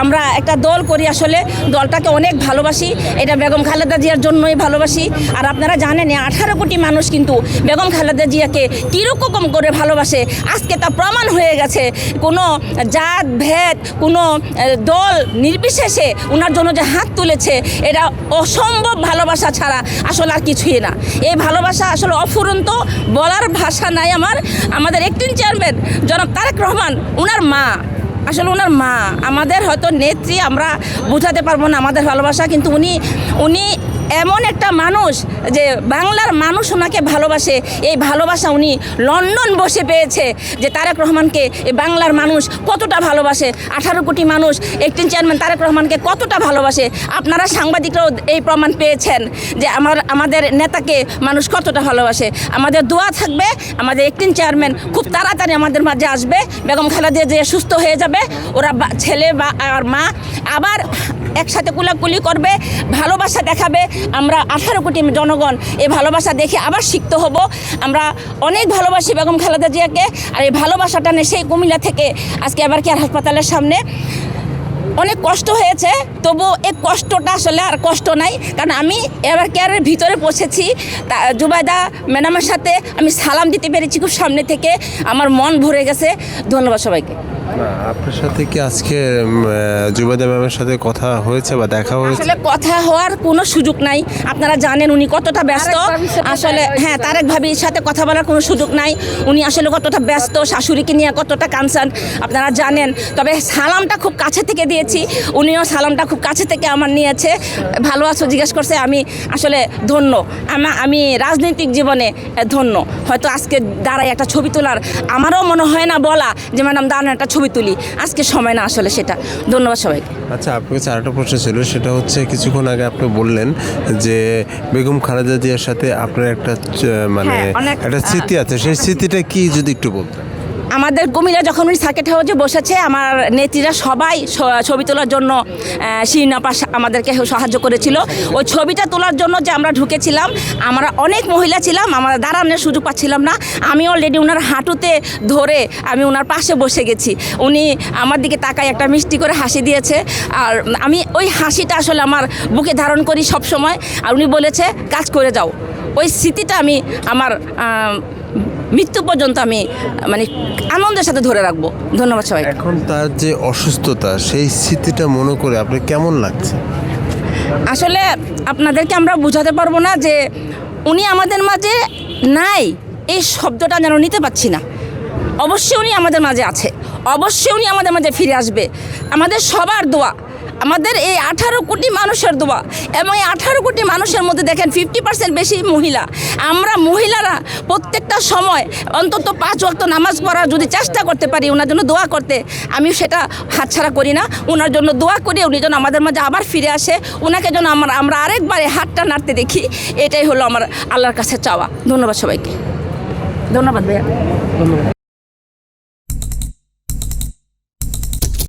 আমরা একটা দল করি, আসলে দলটাকে অনেক ভালোবাসি, এটা বেগম খালেদা জিয়ার জন্যই ভালোবাসি। আর আপনারা জানেন 18 কোটি মানুষ কিন্তু বেগম খালেদা জিয়াকে কীরকম করে ভালোবাসে, আজকে তা প্রমাণ হয়ে গেছে। কোনো জাত ভেদ, কোনো দল নির্বিশেষে ওনার জন্য যে হাত তুলেছে, এটা অসম্ভব ভালোবাসা ছাড়া আসলে আর কিছুই না। এই ভালোবাসা আসলে অফুরন্ত, বলার ভাষা নাই আমাদের অ্যাক্টিং চেয়ারম্যান জনাব তারেক রহমান, ওনার মা, আসলে ওনার মা আমাদের হয়তো নেত্রী, আমরা বোঝাতে পারবো না আমাদের ভালোবাসা, কিন্তু উনি এমন একটা মানুষ যে বাংলার মানুষ ওনাকে ভালোবাসে। এই ভালোবাসা উনি লন্ডন বসে পেয়েছে, যে তারেক রহমানকে এই বাংলার মানুষ কতটা ভালোবাসে, 18 কোটি মানুষ অ্যাক্টিং চেয়ারম্যান তারেক রহমানকে কতটা ভালোবাসে। আপনারা সাংবাদিকরাও এই প্রমাণ পেয়েছেন যে আমাদের নেতাকে মানুষ কতটা ভালোবাসে। আমাদের দোয়া থাকবে, আমাদের অ্যাক্টিং চেয়ারম্যান খুব তাড়াতাড়ি আমাদের মাঝে আসবে, বেগম খালেদা জিয়া সুস্থ হয়ে যাবে, ওরা ছেলে বা আর মা আবার একসাথে কুলাকুলি করবে, ভালোবাসা দেখাবে। আমরা 18 কোটি জনগণ এই ভালোবাসা দেখে আবার শিখতে হব। আমরা অনেক ভালোবাসি বেগম খালেদা জিয়াকে, আর এই ভালোবাসাটা নিয়ে সেই কুমিল্লা থেকে আজকে আবার কেয়ার হাসপাতালের সামনে অনেক কষ্ট হয়েছে, তবু এই কষ্টটা আসলে আর কষ্ট নাই, কারণ আমি এবার কেয়ারের ভিতরে পৌঁছেছি। জুবাইদা ম্যাডামের সাথে আমি সালাম দিতে পেরেছি খুব সামনে থেকে, আমার মন ভরে গেছে। ধন্যবাদ সবাইকে। আপনার সাথে কি আজকে জুবাইদা ম্যামের সাথে কথা হয়েছে বা দেখা হয়েছে? আসলে কথা হওয়ার কোনো সুযোগ নাই, আপনারা জানেন উনি কতটা ব্যস্ত। আসলে হ্যাঁ, তারেক ভাবির সাথে কথা বলার কোনো সুযোগ নাই, উনি আসলে কতটা ব্যস্ত, শাশুড়িকে নিয়ে কতটা কনসার্ন আপনারা জানেন। তবে সালামটা খুব কাছে থেকে দিয়েছি, উনিও সালামটা খুব কাছে থেকে আমার নিয়েছে, ভালো আছো জিজ্ঞেস করছে। আমি আসলে ধন্য, আমি রাজনৈতিক জীবনে ধন্য। হয়তো আজকে দাঁড়াই একটা ছবি তোলার আমারও মনে হয় না বলা যে ম্যাডাম দাঁড়ান একটা ছবি তুলি, আজকে সময় না আসলে সেটা। ধন্যবাদ সবাইকে। আচ্ছা, আপনার কাছে আরেকটা প্রশ্ন ছিল, সেটা হচ্ছে কিছুক্ষণ আগে আপনি বললেন যে বেগম খালেদা জিয়ার সাথে আপনার একটা মানে একটা স্মৃতি আছে, সেই স্মৃতিটা কি যদি একটু বলতেন? আমাদের কুমিল্লা যখন উনি সার্কিট হাউসে বসেছে, আমার নেত্রীরা সবাই ছবি তোলার জন্য শিরিনাপা আমাদেরকে সাহায্য করেছিল। ওই ছবিটা তোলার জন্য যে আমরা ঢুকেছিলাম, আমরা অনেক মহিলা ছিলাম, আমরা দাঁড়ানোর সুযোগ পাচ্ছিলাম না। আমি অলরেডি ওনার হাঁটুতে ধরে আমি ওনার পাশে বসে গেছি, উনি আমার দিকে তাকায় একটা মিষ্টি করে হাসি দিয়েছে, আর আমি ওই হাসিটা আসলে আমার বুকে ধারণ করি সব সময়। আর উনি বলেছে কাজ করে যাও, ওই স্মৃতিটা আমি আমার মৃত্যু পর্যন্ত আমি মানে আনন্দের সাথে ধরে রাখবো। ধন্যবাদ সবাই। এখন তার যে অসুস্থতা, সেই স্মৃতিটা মনে করে আপনার কেমন লাগছে? আসলে আপনাদেরকে আমরা বোঝাতে পারবো না যে উনি আমাদের মাঝে নাই, এই শব্দটা যেন নিতে পারছি না। অবশ্যই উনি আমাদের মাঝে আছে, অবশ্যই উনি আমাদের মাঝে ফিরে আসবে। আমাদের সবার দোয়া, আমাদের এই 18 কোটি মানুষের দোয়া, এবং এই 18 কোটি মানুষের মধ্যে দেখেন 50% বেশি মহিলা। আমরা মহিলারা প্রত্যেকটা সময় অন্তত 5 ওয়াক্ত নামাজ পড়া যদি চেষ্টা করতে পারি, ওনার জন্য দোয়া করতে, আমি সেটা হাতছাড়া করি না। ওনার জন্য দোয়া করি, উনি যেন আমাদের মাঝে আবার ফিরে আসে, ওনাকে যেন আমরা আরেকবারে হাতটা নাড়তে দেখি, এটাই হলো আমার আল্লাহর কাছে চাওয়া। ধন্যবাদ সবাইকে। ধন্যবাদ ভাইয়া। ধন্যবাদ।